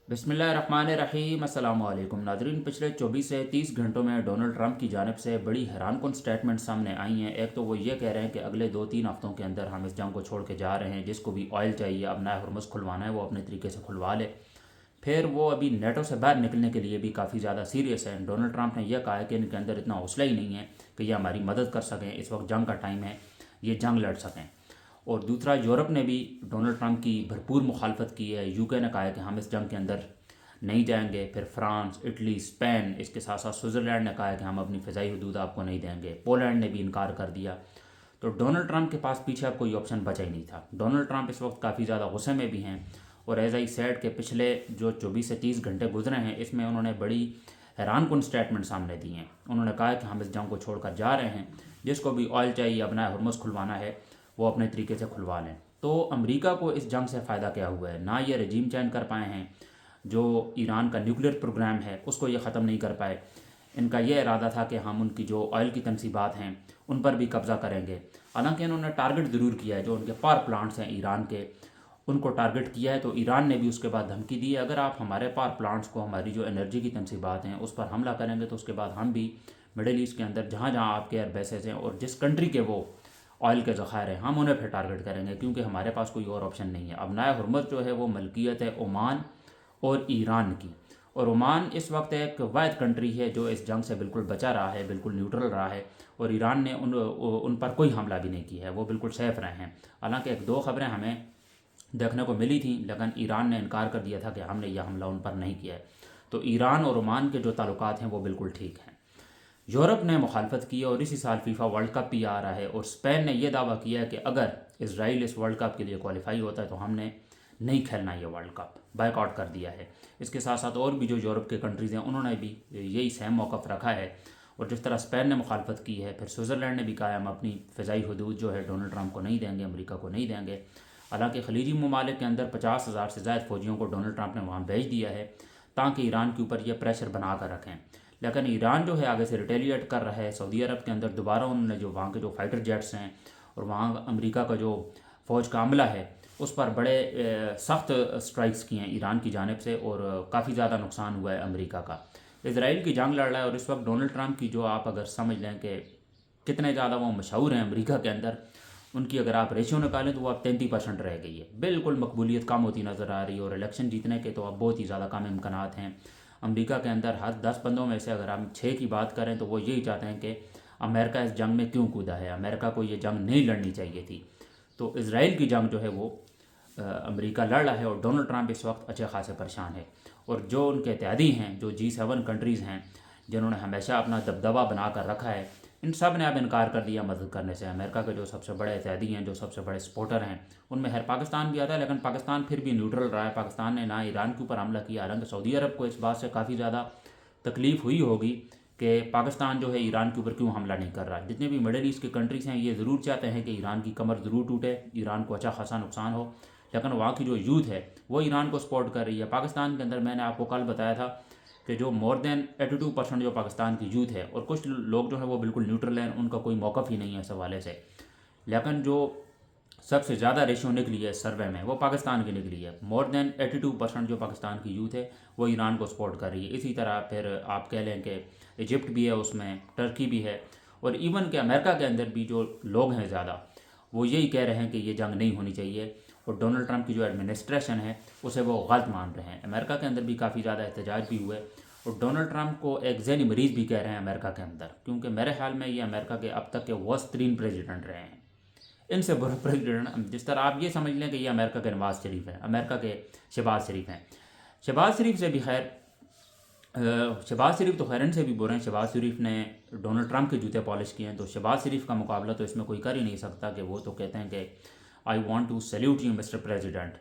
بسم اللہ الرحمن الرحیم۔ السلام علیکم ناظرین، پچھلے 24 سے 30 گھنٹوں میں ڈونلڈ ٹرمپ کی جانب سے بڑی حیران کن سٹیٹمنٹ سامنے آئی ہیں۔ ایک تو وہ یہ کہہ رہے ہیں کہ اگلے 2-3 ہفتوں کے اندر ہم اس جنگ کو چھوڑ کے جا رہے ہیں، جس کو بھی آئل چاہیے، اب نیا ہرمز کھلوانا ہے وہ اپنے طریقے سے کھلوا لے۔ پھر وہ ابھی نیٹو سے باہر نکلنے کے لیے بھی کافی زیادہ سیریس ہیں۔ ڈونلڈ ٹرمپ نے یہ کہا ہے کہ ان کے اندر اتنا حوصلہ ہی نہیں ہے کہ یہ ہماری مدد کر سکیں، اس وقت جنگ کا ٹائم ہے، یہ جنگ لڑ سکیں۔ اور دوسرا، یورپ نے بھی ڈونلڈ ٹرمپ کی بھرپور مخالفت کی ہے۔ یو کے نے کہا ہے کہ ہم اس جنگ کے اندر نہیں جائیں گے۔ پھر فرانس، اٹلی، اسپین، اس کے ساتھ ساتھ سوئٹزرلینڈ نے کہا ہے کہ ہم اپنی فضائی حدود آپ کو نہیں دیں گے۔ پولینڈ نے بھی انکار کر دیا۔ تو ڈونلڈ ٹرمپ کے پاس پیچھے اب کوئی آپشن بچا ہی نہیں تھا۔ ڈونلڈ ٹرمپ اس وقت کافی زیادہ غصے میں بھی ہیں، اور ایز آئی سیڈ کے پچھلے جو 24 سے 30 گھنٹے گزرے ہیں، اس میں انہوں نے بڑی حیران کن سٹیٹمنٹ سامنے دی ہیں۔ انہوں نے کہا کہ ہم اس جنگ کو چھوڑ کر جا رہے ہیں، جس کو بھی آئل چاہیے، اپنا ہرمز کھلوانا ہے وہ اپنے طریقے سے کھلوا لیں۔ تو امریکہ کو اس جنگ سے فائدہ کیا ہوا ہے؟ نہ یہ رجیم چینج کر پائے ہیں، جو ایران کا نیوکلیر پروگرام ہے اس کو یہ ختم نہیں کر پائے۔ ان کا یہ ارادہ تھا کہ ہم ان کی جو آئل کی تنصیبات ہیں ان پر بھی قبضہ کریں گے، حالانکہ انہوں نے ٹارگٹ ضرور کیا ہے، جو ان کے پاور پلانٹس ہیں ایران کے ان کو ٹارگٹ کیا ہے۔ تو ایران نے بھی اس کے بعد دھمکی دی ہے، اگر آپ ہمارے پاور پلانٹس کو، ہماری جو انرجی کی تنصیبات ہیں اس پر حملہ کریں گے تو اس کے بعد ہم بھی مڈل ایسٹ کے اندر جہاں جہاں آپ کے ایئر بیسز ہیں اور جس کنٹری کے وہ آئل کے ذخائر ہیں، ہم انہیں پھر ٹارگٹ کریں گے، کیونکہ ہمارے پاس کوئی اور آپشن نہیں ہے۔ اب نیا ہرمز جو ہے وہ ملکیت ہے عمان اور ایران کی، اور عمان اس وقت ایک واحد کنٹری ہے جو اس جنگ سے بالکل بچا رہا ہے، بالکل نیوٹرل رہا ہے، اور ایران نے ان پر کوئی حملہ بھی نہیں کیا ہے، وہ بالکل سیف رہے ہیں۔ حالانکہ ایک دو خبریں ہمیں دیکھنے کو ملی تھیں، لیکن ایران نے انکار کر دیا تھا کہ ہم نے یہ حملہ ان پر نہیں کیا ہے۔ تو ایران اور عمان کے جو تعلقات ہیں وہ بالکل ٹھیک ہیں۔ یورپ نے مخالفت کی ہے، اور اسی سال فیفا ورلڈ کپ بھی آ رہا ہے، اور اسپین نے یہ دعویٰ کیا ہے کہ اگر اسرائیل اس ورلڈ کپ کے لیے کوالیفائی ہوتا ہے تو ہم نے نہیں کھیلنا یہ ورلڈ کپ، بائیک آؤٹ کر دیا ہے۔ اس کے ساتھ ساتھ اور بھی جو یورپ کے کنٹریز ہیں انہوں نے بھی یہی سیم موقف رکھا ہے، اور جس طرح اسپین نے مخالفت کی ہے، پھر سوئٹزرلینڈ نے بھی کہا ہے ہم اپنی فضائی حدود جو ہے ڈونلڈ ٹرمپ کو نہیں دیں گے، امریکہ کو نہیں دیں گے۔ حالانکہ خلیجی ممالک کے اندر 50,000 سے زائد فوجیوں کو ڈونلڈ ٹرمپ نے وہاں بھیج دیا ہے تاکہ ایران کے اوپر یہ پریشر بنا کر رکھیں، لیکن ایران جو ہے آگے سے ریٹیلیٹ کر رہا ہے۔ سعودی عرب کے اندر دوبارہ انہوں نے جو وہاں کے جو فائٹر جیٹس ہیں اور وہاں امریکہ کا جو فوج کا عملہ ہے اس پر بڑے سخت سٹرائکس کی ہیں ایران کی جانب سے، اور کافی زیادہ نقصان ہوا ہے امریکہ کا۔ اسرائیل کی جنگ لڑ رہا ہے، اور اس وقت ڈونلڈ ٹرمپ کی جو آپ اگر سمجھ لیں کہ کتنے زیادہ وہ مشہور ہیں امریکہ کے اندر، ان کی اگر آپ ریشیو نکالیں تو وہ اب 33% رہ گئی ہے، بالکل مقبولیت کم ہوتی نظر آ رہی ہے، اور الیکشن جیتنے کے تو اب بہت ہی زیادہ کم امکانات ہیں۔ امریکہ کے اندر ہر 10 بندوں میں سے اگر ہم 6 کی بات کریں تو وہ یہی چاہتے ہیں کہ امریکہ اس جنگ میں کیوں کودا ہے، امریکہ کو یہ جنگ نہیں لڑنی چاہیے تھی۔ تو اسرائیل کی جنگ جو ہے وہ امریکہ لڑ رہا ہے، اور ڈونلڈ ٹرمپ اس وقت اچھے خاصے پریشان ہے۔ اور جو ان کے اتحادی ہیں، جو G7 کنٹریز ہیں جنہوں نے ہمیشہ اپنا دبدبہ بنا کر رکھا ہے، ان سب نے اب انکار کر دیا مدد کرنے سے۔ امریکہ کے جو سب سے بڑے اتحادی ہیں، جو سب سے بڑے سپورٹر ہیں، ان میں پاکستان بھی آتا ہے، لیکن پاکستان پھر بھی نیوٹرل رہا ہے۔ پاکستان نے نہ ایران کے اوپر حملہ کیا، حالانکہ سعودی عرب کو اس بات سے کافی زیادہ تکلیف ہوئی ہوگی کہ پاکستان جو ہے ایران کے اوپر کیوں حملہ نہیں کر رہا۔ جتنے بھی مڈل ایسٹ کے کنٹریز ہیں یہ ضرور چاہتے ہیں کہ ایران کی کمر ضرور ٹوٹے، ایران کو اچھا خاصا نقصان ہو، لیکن وہاں کی جو یوتھ ہے وہ ایران کو سپورٹ کر رہی ہے۔ پاکستان کے اندر میں نے آپ کو کل بتایا تھا کہ جو مور دین 82% جو پاکستان کی یوتھ ہے، اور کچھ لوگ جو ہیں وہ بالکل نیوٹرل ہیں، ان کا کوئی موقف ہی نہیں ہے اس حوالے سے، لیکن جو سب سے زیادہ ریشو نکلی ہے سروے میں وہ پاکستان کی نکلی ہے۔ مور دین 82% جو پاکستان کی یوتھ ہے وہ ایران کو سپورٹ کر رہی ہے۔ اسی طرح پھر آپ کہہ لیں کہ ایجپٹ بھی ہے اس میں، ٹرکی بھی ہے، اور ایون کہ امریکہ کے اندر بھی جو لوگ ہیں زیادہ وہ یہی کہہ رہے ہیں کہ یہ جنگ نہیں ہونی چاہیے، اور ڈونلڈ ٹرمپ کی جو ایڈمنسٹریشن ہے اسے وہ غلط مان رہے ہیں۔ امریکہ کے اندر بھی کافی زیادہ احتجاج بھی ہوئے، اور ڈونلڈ ٹرمپ کو ایک ذہنی مریض بھی کہہ رہے ہیں امریکہ کے اندر، کیونکہ میرے خیال میں یہ امریکہ کے اب تک کے ورسٹ ترین پریزیڈنٹ رہے ہیں۔ ان سے برا پریزیڈنٹ، جس طرح آپ یہ سمجھ لیں کہ یہ امریکہ کے نواز شریف ہیں، امریکہ کے شہباز شریف ہیں۔ شہباز شریف سے بھی خیر، شہباز شریف تو خیر ان سے بھی برے ہیں۔ شہباز شریف نے ڈونلڈ ٹرمپ کے جوتے پالش کیے ہیں، تو شہباز شریف کا مقابلہ تو اس میں کوئی کر ہی نہیں سکتا، کہ وہ تو کہتے ہیں کہ I want to salute you mister president,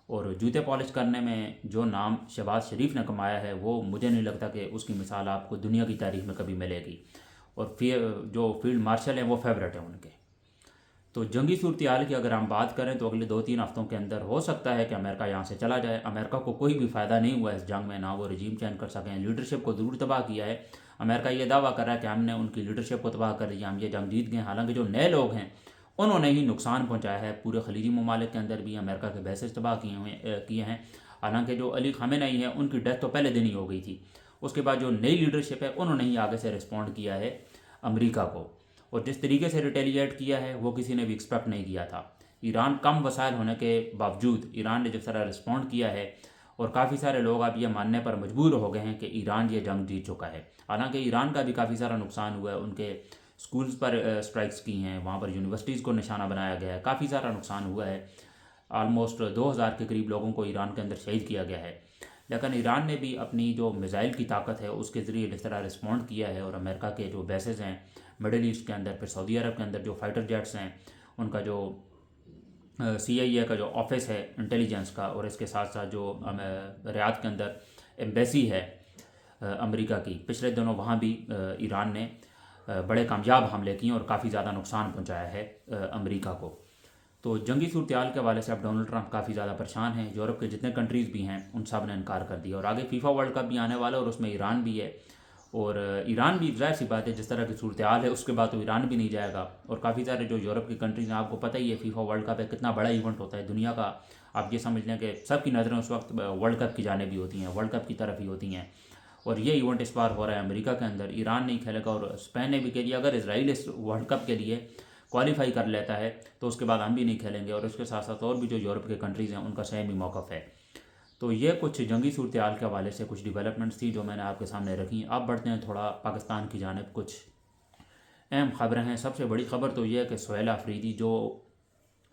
اور جوتے پالش کرنے میں جو نام شہباز شریف نے کمایا ہے وہ مجھے نہیں لگتا کہ اس کی مثال آپ کو دنیا کی تاریخ میں کبھی ملے گی، اور جو فیلڈ مارشل ہیں وہ فیورٹ ہیں ان کے۔ تو جنگی صورتحال کی اگر ہم بات کریں تو اگلے 2-3 ہفتوں کے اندر ہو سکتا ہے کہ امریکہ یہاں سے چلا جائے۔ امریکہ کو کوئی بھی فائدہ نہیں ہوا اس جنگ میں، نہ وہ رجیم چینج کر سکیں، لیڈرشپ کو ضرور تباہ کیا ہے۔ امریکہ یہ دعویٰ کر رہا ہے کہ ہم نے ان کی لیڈرشپ کو تباہ کر دیا، ہم یہ جنگ جیت گئے، حالانکہ جو نئے لوگ ہیں انہوں نے ہی نقصان پہنچایا ہے۔ پورے خلیجی ممالک کے اندر بھی امریکہ کے بیسز تباہ کیے ہیں، حالانکہ جو علی خامنہ ای ہیں ان کی ڈیتھ تو پہلے دن ہی ہو گئی تھی. اس کے بعد جو نئی لیڈرشپ ہے انہوں نے ہی آگے سے رسپونڈ کیا ہے امریکہ کو, اور جس طریقے سے ریٹیلیٹ کیا ہے وہ کسی نے بھی ایکسپیکٹ نہیں کیا تھا. ایران کم وسائل ہونے کے باوجود ایران نے جس طرح رسپونڈ کیا ہے, اور کافی سارے لوگ اب یہ ماننے پر مجبور ہو گئے ہیں کہ ایران یہ جنگ جیت چکا ہے. حالانکہ ایران کا بھی کافی سارا نقصان ہوا ہے, ان کے سکولز پر اسٹرائکس کی ہیں, وہاں پر یونیورسٹیز کو نشانہ بنایا گیا ہے, کافی سارا نقصان ہوا ہے. آلموسٹ 2000 کے قریب لوگوں کو ایران کے اندر شہید کیا گیا ہے. لیکن ایران نے بھی اپنی جو میزائل کی طاقت ہے اس کے ذریعے جس طرح رسپونڈ کیا ہے, اور امریکہ کے جو بیسز ہیں مڈل ایسٹ کے اندر, پھر سعودی عرب کے اندر جو فائٹر جیٹس ہیں, ان کا جو CIA کا جو آفس ہے انٹیلیجنس کا, اور اس کے ساتھ ساتھ جو ریاض کے اندر ایمبیسی ہے امریکہ کی, پچھلے دنوں وہاں بھی ایران نے بڑے کامیاب حملے کیے اور کافی زیادہ نقصان پہنچایا ہے امریکہ کو. تو جنگی صورتحال کے حوالے سے اب ڈونلڈ ٹرمپ کافی زیادہ پریشان ہیں. یورپ کے جتنے کنٹریز بھی ہیں ان سب نے انکار کر دیا, اور آگے فیفا ورلڈ کپ بھی آنے والا ہے اور اس میں ایران بھی ہے, اور ایران بھی ظاہر سی بات ہے جس طرح کی صورتحال ہے اس کے بعد تو ایران بھی نہیں جائے گا. اور کافی سارے جو یورپ کی کنٹریز ہیں, آپ کو پتہ ہی ہے فیفا ورلڈ کپ ہے کتنا بڑا ایونٹ ہوتا ہے دنیا کا. آپ یہ سمجھ لیں کہ سب کی نظریں اس وقت ورلڈ کپ کی جانب ہی ہوتی ہیں, ورلڈ کپ کی طرف ہی ہوتی ہیں. اور یہ ایونٹ اس بار ہو رہا ہے امریکہ کے اندر, ایران نہیں کھیلے گا. اور اسپین نے بھی کہہ دیا اگر اسرائیل اس ورلڈ کپ کے لیے کوالیفائی کر لیتا ہے تو اس کے بعد ہم بھی نہیں کھیلیں گے. اور اس کے ساتھ ساتھ اور بھی جو یورپ کے کنٹریز ہیں ان کا سیم ہی موقف ہے. تو یہ کچھ جنگی صورتحال کے حوالے سے کچھ ڈیولپمنٹس تھی جو میں نے آپ کے سامنے رکھی. اب بڑھتے ہیں تھوڑا پاکستان کی جانب. کچھ اہم خبریں ہیں. سب سے بڑی خبر تو یہ ہے کہ سہیل آفریدی جو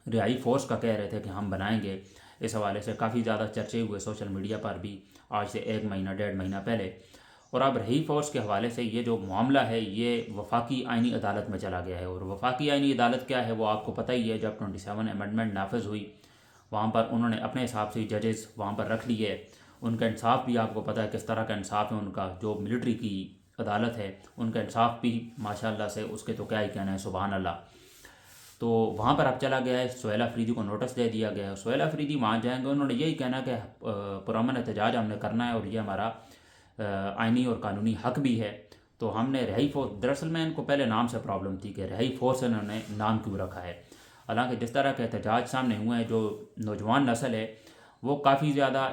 رہائی فورس کا کہہ رہے تھے کہ ہم بنائیں گے, اس حوالے سے کافی زیادہ چرچے ہوئے سوشل میڈیا پر بھی آج سے 1 مہینہ 1.5 مہینہ پہلے. اور اب رہائی فورس کے حوالے سے یہ جو معاملہ ہے یہ وفاقی آئینی عدالت میں چلا گیا ہے. اور وفاقی آئینی عدالت کیا ہے وہ آپ کو پتہ ہی ہے. جب 27 امنڈمنٹ نافذ ہوئی وہاں پر انہوں نے اپنے حساب سے ججز وہاں پر رکھ لیے. ان کا انصاف بھی آپ کو پتہ ہے کس طرح کا انصاف ہے ان کا. جو ملٹری کی عدالت ہے ان کا انصاف بھی ماشاءاللہ سے اس کے تو کیا ہی کہنا ہے, سبحان اللہ. تو وہاں پر اب چلا گیا ہے, سہیل آفریدی کو نوٹس دے دیا گیا ہے. سہیل آفریدی وہاں جائیں گے, انہوں نے یہی کہنا کہ پرامن احتجاج ہم نے کرنا ہے اور یہ ہمارا آئینی اور قانونی حق بھی ہے. تو ہم نے رہائی فورس, دراصل میں ان کو پہلے نام سے پرابلم تھی کہ رہائی فورس انہوں نے نام کیوں رکھا ہے. حالانکہ جس طرح کے احتجاج سامنے ہوئے ہیں, جو نوجوان نسل ہے وہ کافی زیادہ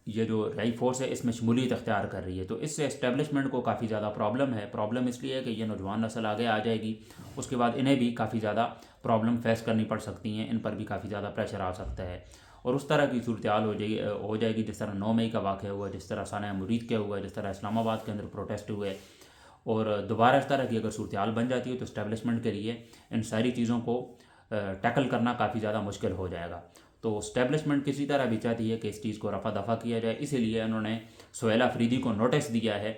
یہ جو رہائی فورس ہے اس میں شمولیت اختیار کر رہی ہے. تو اس سے اسٹیبلشمنٹ کو کافی زیادہ پرابلم ہے. پرابلم اس لیے ہے کہ یہ نوجوان نسل آگے آ جائے گی, اس کے بعد انہیں بھی کافی زیادہ پرابلم فیس کرنی پڑ سکتی ہیں, ان پر بھی کافی زیادہ پریشر آ سکتا ہے. اور اس طرح کی صورتحال ہو جائے گی جس طرح 9 مئی کا واقعہ ہوا, جس طرح سانحہ مرید کے ہوا, جس طرح اسلام آباد کے اندر پروٹیسٹ ہوئے. اور دوبارہ اس طرح کی اگر صورتحال بن جاتی ہے تو اسٹیبلشمنٹ کے لیے ان ساری چیزوں کو ٹیکل کرنا کافی زیادہ مشکل ہو جائے گا. تو اسٹیبلشمنٹ کسی طرح بھی چاہتی ہے کہ اس چیز کو رفع دفع کیا جائے, اسی لیے انہوں نے سہیل آفریدی کو نوٹس دیا ہے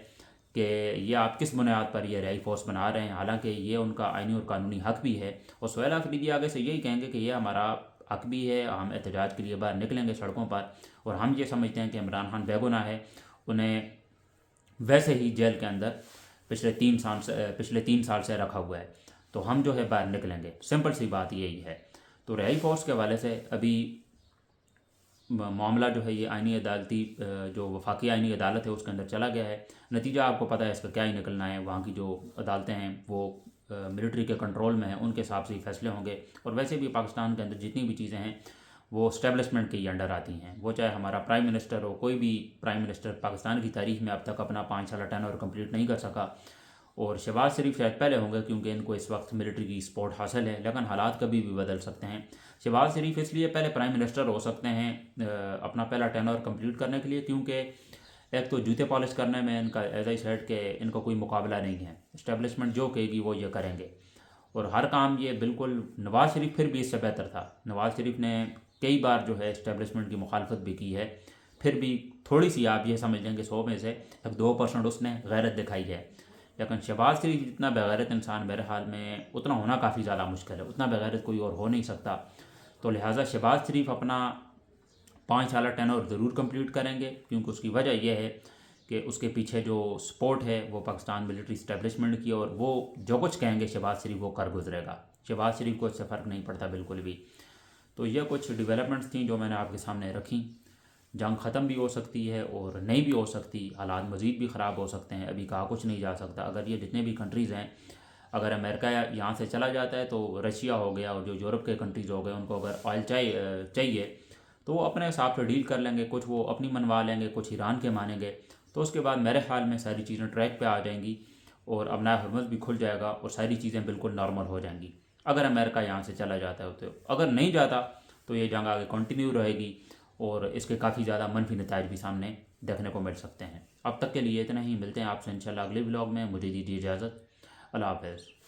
کہ یہ آپ کس بنیاد پر یہ رہائی فورس بنا رہے ہیں, حالانکہ یہ ان کا آئینی اور قانونی حق بھی ہے. اور سہیل آفریدی آگے سے یہی کہیں گے کہ یہ ہمارا حق بھی ہے, ہم احتجاج کے لیے باہر نکلیں گے سڑکوں پر. اور ہم یہ سمجھتے ہیں کہ عمران خان بے گناہ ہے, انہیں ویسے ہی جیل کے اندر پچھلے 3 سال سے رکھا ہوا ہے, تو ہم جو ہے باہر نکلیں گے. سمپل سی بات یہی ہے. تو رہائی فورس کے حوالے سے ابھی معاملہ جو ہے یہ آئینی عدالتی جو وفاقی آئینی عدالت ہے اس کے اندر چلا گیا ہے. نتیجہ آپ کو پتہ ہے اس کا کیا ہی نکلنا ہے. وہاں کی جو عدالتیں ہیں وہ ملٹری کے کنٹرول میں ہیں, ان کے حساب سے ہی فیصلے ہوں گے. اور ویسے بھی پاکستان کے اندر جتنی بھی چیزیں ہیں وہ اسٹیبلشمنٹ کے ہی انڈر آتی ہیں, وہ چاہے ہمارا پرائم منسٹر ہو. کوئی بھی پرائم منسٹر پاکستان کی تاریخ میں اب تک اپنا 5 سالہ ٹینور کمپلیٹ نہیں کر سکا. اور شہباز شریف شاید پہلے ہوں گے کیونکہ ان کو اس وقت ملٹری کی سپورٹ حاصل ہے, لیکن حالات کبھی بھی بدل سکتے ہیں. شہباز شریف اس لیے پہلے پرائم منسٹر ہو سکتے ہیں اپنا پہلا ٹینور کمپلیٹ کرنے کے لیے, کیونکہ ایک تو جوتے پالش کرنے میں ان کا ایز آئی سیڈ کہ ان کا کوئی مقابلہ نہیں ہے. اسٹیبلشمنٹ جو کہے گی وہ یہ کریں گے, اور ہر کام یہ بالکل. نواز شریف پھر بھی اس سے بہتر تھا. نواز شریف نے کئی بار جو ہے اسٹیبلشمنٹ کی مخالفت بھی کی ہے, پھر بھی تھوڑی سی آپ یہ سمجھ لیں کہ 100 میں سے 2% اس نے غیرت دکھائی ہے. لیکن شہباز شریف جتنا بغیرت انسان میرے حال میں اتنا ہونا کافی زیادہ مشکل ہے, اتنا بغیرت کوئی اور ہو نہیں سکتا. تو لہٰذا شہباز شریف اپنا 5 سالہ ٹینور ضرور کمپلیٹ کریں گے, کیونکہ اس کی وجہ یہ ہے کہ اس کے پیچھے جو سپورٹ ہے وہ پاکستان ملٹری اسٹیبلشمنٹ کی, اور وہ جو کچھ کہیں گے شہباز شریف وہ کر گزرے گا. شہباز شریف کو اس سے فرق نہیں پڑتا بالکل بھی. تو یہ کچھ ڈیولپمنٹس تھیں جو میں نے آپ کے سامنے رکھیں. جنگ ختم بھی ہو سکتی ہے اور نہیں بھی ہو سکتی, حالات مزید بھی خراب ہو سکتے ہیں, ابھی کہا کچھ نہیں جا سکتا. اگر یہ جتنے بھی کنٹریز ہیں, اگر امریکہ یہاں سے چلا جاتا ہے تو رشیا ہو گیا, اور جو یورپ کے کنٹریز ہو گئے ان کو اگر آئل چاہیے تو وہ اپنے حساب سے ڈیل کر لیں گے، کچھ وہ اپنی منوا لیں گے، کچھ ایران کے مانیں گے، تو اس کے بعد میرے خیال میں ساری چیزیں ٹریک پہ آ جائیں گی اور اب نیا ہرمز بھی کھل جائے گا اور ساری چیزیں بالکل نارمل ہو جائیں گی اگر امریکہ یہاں سے چلا جاتا ہے تو۔ اگر نہیں جاتا تو یہ جنگ آگے کنٹینیو رہے گی اور اس کے کافی زیادہ منفی نتائج بھی سامنے دیکھنے کو مل سکتے ہیں۔ اب تک کے لیے اتنا ہی، ملتے ہیں آپ سے انشاءاللہ اگلے ولاگ میں، مجھے دیجیے اجازت، اللہ حافظ۔